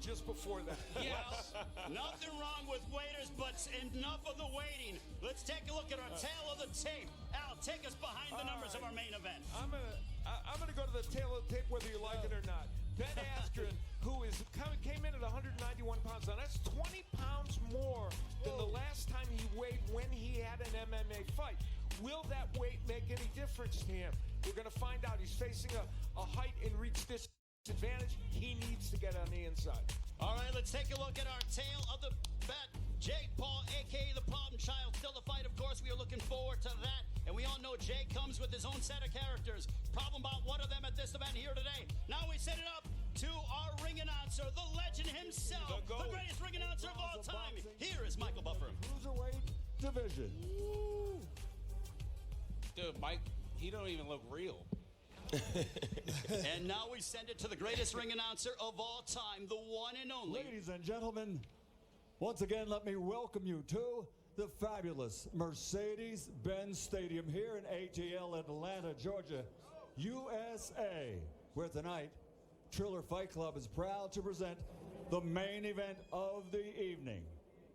just before that. Yes. Nothing wrong with waiters, but enough of the waiting. Let's take a look at our tail of the tape. Al, take us behind the numbers of our main event. I'm gonna go to the tail of the tape whether you like it or not. Ben Askren, who came in at 191 pounds. Now that's 20 pounds more than the last time he weighed when he had an MMA fight. Will that weight make any difference to him? We're going to find out. He's facing a height and reach disadvantage. He needs to get on the inside. All right, let's take a look at our tail of the bet. Jake Paul, a.k.a. the problem child, still the fight, of course. We are looking forward to that. And we all know Jake comes with his own set of characters. Problem about one of them at this event here today. Now we set it up to our ring announcer, the legend himself, the greatest ring announcer of all time. Here is Michael Buffer. Cruiserweight division. Woo. Dude, Mike, he don't even look real. And now we send it to the greatest ring announcer of all time, the one and only. Ladies and gentlemen, once again, let me welcome you to the fabulous Mercedes-Benz Stadium here in ATL, Atlanta, Georgia, USA, where tonight, Triller Fight Club is proud to present the main event of the evening.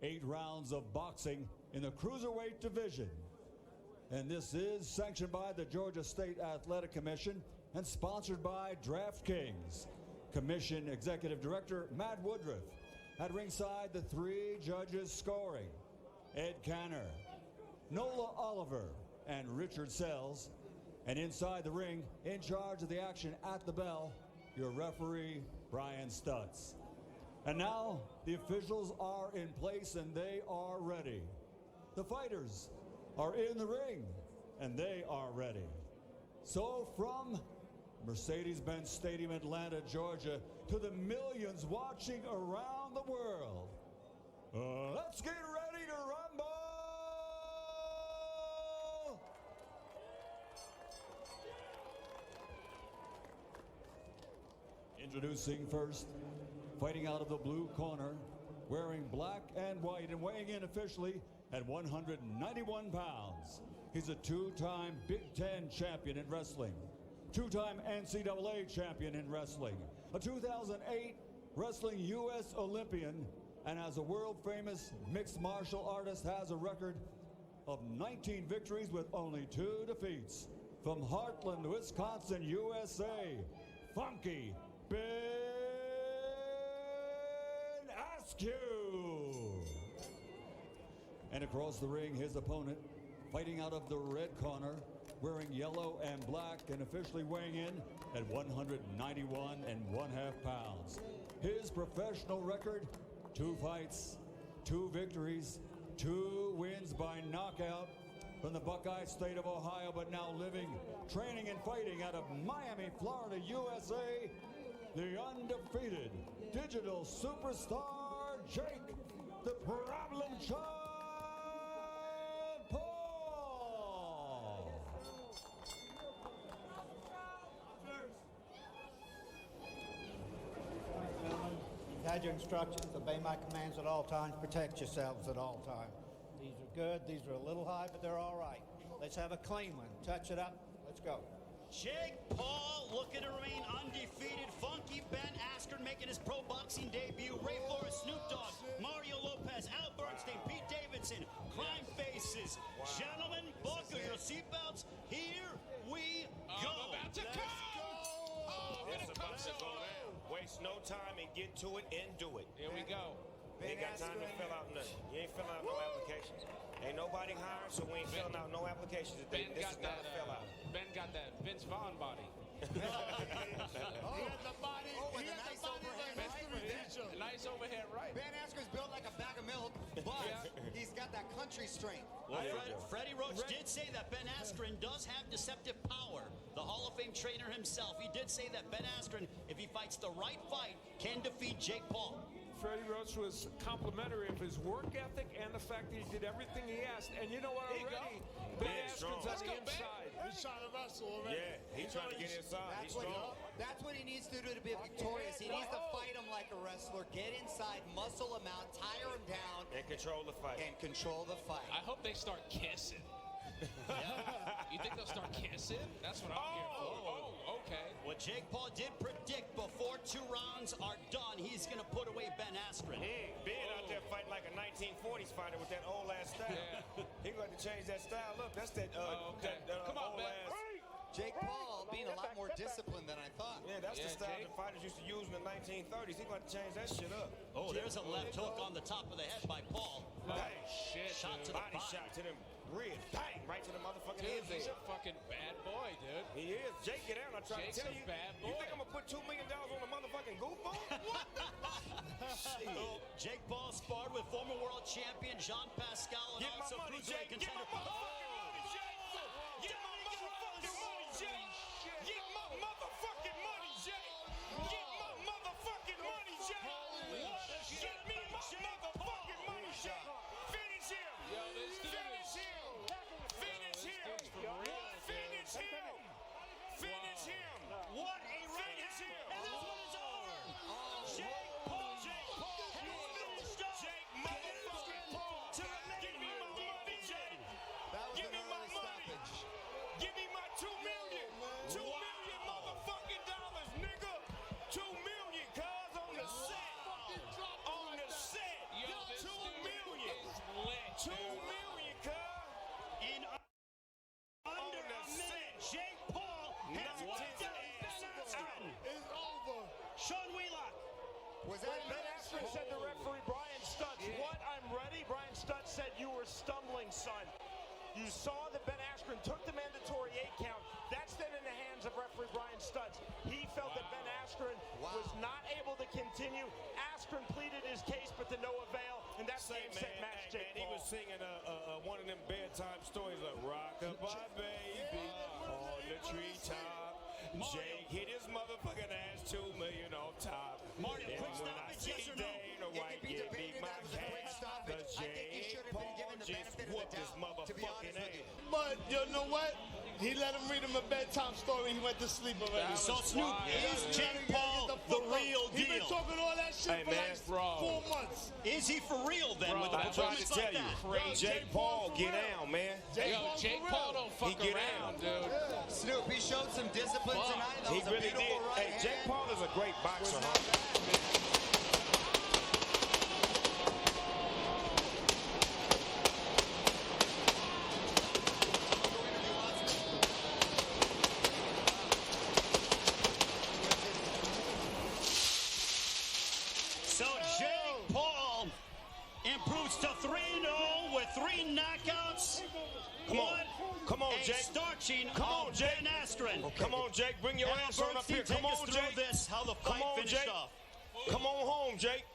8 rounds of boxing in the Cruiserweight division. And this is sanctioned by the Georgia State Athletic Commission and sponsored by DraftKings. Commission Executive Director Matt Woodruff. At ringside, the 3 judges scoring: Ed Canner, Nola Oliver, and Richard Sells. And inside the ring, in charge of the action at the bell, your referee, Brian Stutz. And now, the officials are in place and they are ready. The fighters are in the ring and they are ready. So from Mercedes-Benz Stadium, Atlanta, Georgia, to the millions watching around the world, let's get ready to rumble! Introducing first, fighting out of the blue corner, wearing black and white and weighing in officially at 191 pounds. He's a 2-time Big Ten champion in wrestling, 2-time NCAA champion in wrestling, a 2008 Wrestling U.S. Olympian, and as a world-famous mixed martial artist has a record of 19 victories with only 2 defeats. From Heartland, Wisconsin, USA, Funky Ben Askren. And across the ring, his opponent, fighting out of the red corner, wearing yellow and black and officially weighing in at 191.5 pounds. His professional record, 2 fights, 2 victories, 2 wins by knockout. From the Buckeye State of Ohio, but now living, training, and fighting out of Miami, Florida, USA, the undefeated digital superstar, Jake, the problem child, Paul. You've had your instructions, obey my commands at all times, protect yourselves at all times. These are good, these are a little high, but they're all right. Let's have a clean one. Touch it up, let's go. Jake Paul looking to remain undefeated. Funky Ben Askren making his pro boxing debut. Ray Flores, Snoop Dogg, Mario Lopez, Al Bernstein, Pete Davidson, Crime Faces. Wow. Gentlemen, buckle your seatbelts. Here we go. About to go. Oh, it's about to go down. Waste no time and get to it and do it. Here we go. You ain't got time to fill out nothing. You ain't filling out no applications. Ain't nobody hired, so we ain't filling out no applications today. Ben This got is not that. a fill out. Ben got that Vince Vaughn body. He has the body. He has the body like Mr. Ridiculous. Nice overhead right. Ben Askren's built like a bag of milk, but he's got that country strength. Well, Freddie Roach did say that Ben Askren does have deceptive power. The Hall of Fame trainer himself, he did say that Ben Askren, if he fights the right fight, can defeat Jake Paul. Freddie Roach was complimentary of his work ethic and the fact that he did everything he asked. And you know what, already, Ben Askren's on the inside. He's trying to wrestle already. Yeah, he's trying to get inside. He's strong. That's what he needs to do to be victorious. He needs to fight him like a wrestler, get inside, muscle him out, tire him down. And control the fight. And control the fight. I hope they start kissing. Yeah. You think they'll start kissing? That's what I'm here for. Okay. What Jake Paul did predict before 2 rounds are done, he's going to put away Ben Askren. He ain't been out there fighting like a 1940s fighter with that old ass style. Yeah. He going to change that style. Look, that's that, okay. Come on, old Ben. ass. Jake Paul being a lot more disciplined than I thought. Yeah, that's the style Jake. that fighters used to use in the 1930s. He's going to change that shit up. Oh, there's a left hook on the top of the head by Paul. Bang. Shit, Shot dude. to the Body body. shot to them ribs. Bang. Right to the motherfucking Dude, head. he's a fucking bad boy, dude. He is. Jake, get down. I try Jake's to tell a you. bad You boy. think I'm going to put $2 million on a motherfucking goofball? What the fuck? Shit. So, Jake Paul sparred with former world champion Jean Pascal and Get my also money, cruiserweight Jake. Get my contender. motherfucking money, Jake. Get my motherfucking money, Jake. Get my motherfucking money, Jake. Get my motherfucking money, Jake. Get me my motherfucking money, Jake. Finish him. Yo, this dude Finish is- him. Finish him. Finish him. Finish him. What a right Finish hand. him. And this one is over. Jake Paul. Jake Paul. has finished off Jake motherfucking Paul. to remain Give me my money, Jake. That was Give an me my early money. stoppage. Give me my $2 million. $2 million motherfucking dollars, nigga. $2 million, cuz on the set. On the set. Yo, this $2 dude million. is lit, $2 dude. million, cuz. In under the a minute, Jake Paul has Knocked knocked his out Ben ass Askren. It's over. Sean Wheelock. Was that Ben Askren said to referee Brian Stutz, "What? I'm ready." Brian Stutz said, "You were stumbling, son." You saw that Ben Askren took the mandatory 8 count. That's then in the hands of referee Brian Stutz. He felt that Ben Askren was not able to continue. Askren pleaded his case, but to no avail, and that's Say, game, set, match, hey, Jake man, he Paul. was singing one of them bedtime stories like "Rock-a-bye, baby, on the treetop." Jake hit his motherfucking ass, $2 million on top. Marty, And quick when I stoppage, see yes or no? Dana It White could be give me debated my that was a quick cash, stoppage. cause I think he Jake should have been given Paul the just benefit of the whooped his doubt, to be motherfucking honest with you. ass. But you know what? He let him read him a bedtime story. He went to sleep already. That So was Snoop, wild. is Yeah. Jake Paul the real He been deal? talking all that shit Hey, for man, like bro. 4 months. Is he for real then with a I'm trying to performance tell like you, that? Jake Paul, get down, man. Yo, Jake Paul don't fuck He get around, out. dude. Snoop, he showed some discipline Fuck. tonight. That He was a really did. beautiful right Hey, Jake hand. Paul is a great boxer, Was huh? not bad. So Jake Paul improves to 3-0 with 3 knockouts. Come on. Come on, A Jake. starching Come on, of Jake. Ben Askren. Come on, Jake. Bring your Alan ass on up Bernstein, here. Come take us on, through Jake. this, how the Come fight on, finished Jake. off. Come on home, Jake.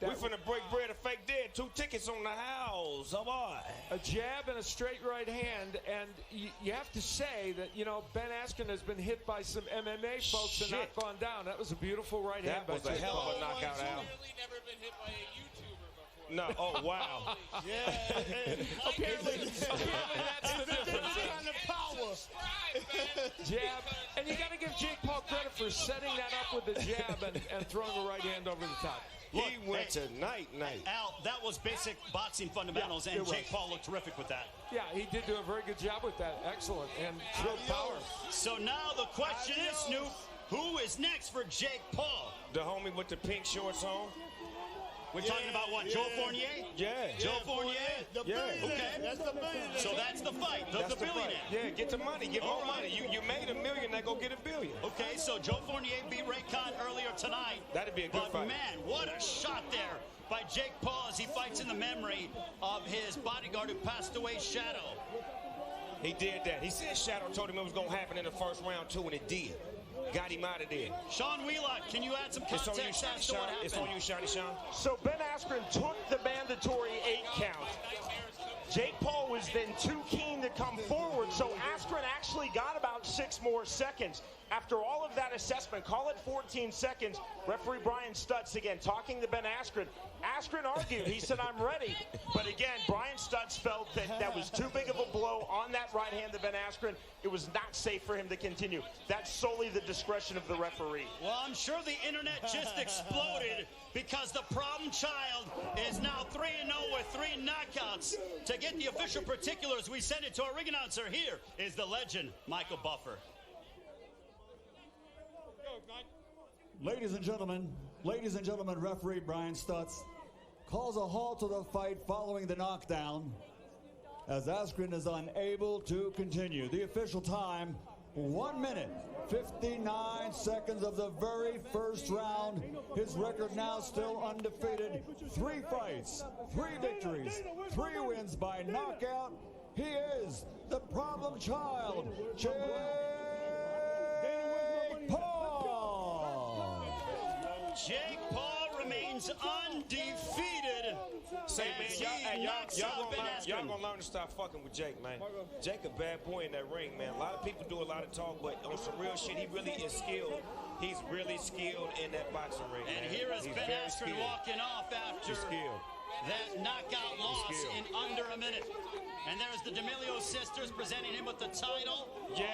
We finna break bread and fake dead. 2 tickets on the house. Oh, boy. A jab and a straight right hand, and you have to say that, you know, Ben Askren has been hit by some MMA folks and not Shit. gone down. That was a beautiful right hand That was by a Jake hell Paul. of a knockout, Al. Clearly never been hit by a YouTuber before. No, oh, wow. Apparently that's the difference. This kind of power. Jab, and you got to give Jake Paul credit for setting that up with the jab and throwing the right hand over the top. He went to night. Al, that was basic boxing fundamentals, Yeah, and it was. Jake Paul looked terrific with that. Yeah, he did do a very good job with that. Excellent. And showed power. So now the question is, Snoop, who is next for Jake Paul? The homie with the pink shorts on. We're talking about what, Joe Fournier? Yeah. Joe Fournier? The Yeah. billionaire. Okay. That's the billionaire. So that's the fight, the That's the billionaire. fight. Yeah, get the money. Get more money. You made $1 million, now go get $1 billion. Okay, so Joe Fournier beat Ray Khan earlier tonight. That'd be a good but fight. man, what a shot there by Jake Paul as he fights in the memory of his bodyguard who passed away, Shadow. He did that. He said Shadow told him it was going to happen in the first round, too, and it did. Got him out of there. Sean Wheelock, can you add some It's on you, context Shotty as to what Sean. happened? It's on you, Shotty Sean. So Ben Askren took the mandatory 8 count. Jake Paul was then too keen to come forward, so Askren actually got about 6 more seconds. After all of that assessment, call it 14 seconds, referee Brian Stutz again talking to Ben Askren. Askren argued. He said, "I'm ready." But again, Brian Stutz felt that that was too big of a blow on that right hand to Ben Askren. It was not safe for him to continue. That's solely the discretion of the referee. Well, I'm sure the internet just exploded because the problem child is now 3-0 with 3 knockouts. To get the official particulars, we send it to our ring announcer. Here is the legend, Michael Buffer. Ladies and gentlemen, referee Brian Stutz calls a halt to the fight following the knockdown as Askren is unable to continue. The official time, 1 minute, 59 seconds of the very first round. His record now still undefeated. 3 fights, 3 victories, 3 wins by knockout. He is the problem child, Jake Paul. Jake Paul remains undefeated. Say, man, y'all gonna learn to stop fucking with Jake, man. Jake a bad boy in that ring, man. A lot of people do a lot of talk, but on some real shit, he really is skilled. He's really skilled in that boxing ring, And man. here is He's Ben very Askren skilled. walking off after He's skilled. that knockout loss skilled. in under a minute. And there's the D'Amelio sisters presenting him with the title. Yeah,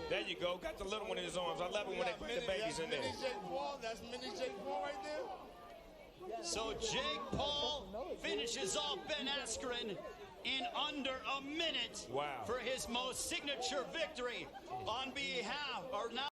there you go. Got the little one in his arms. I love it when they put the babies in there. Mini Jake Paul. That's mini Jake Paul right there. So Jake Paul finishes off Ben Askren in under a minute Wow. for his most signature victory on behalf, or now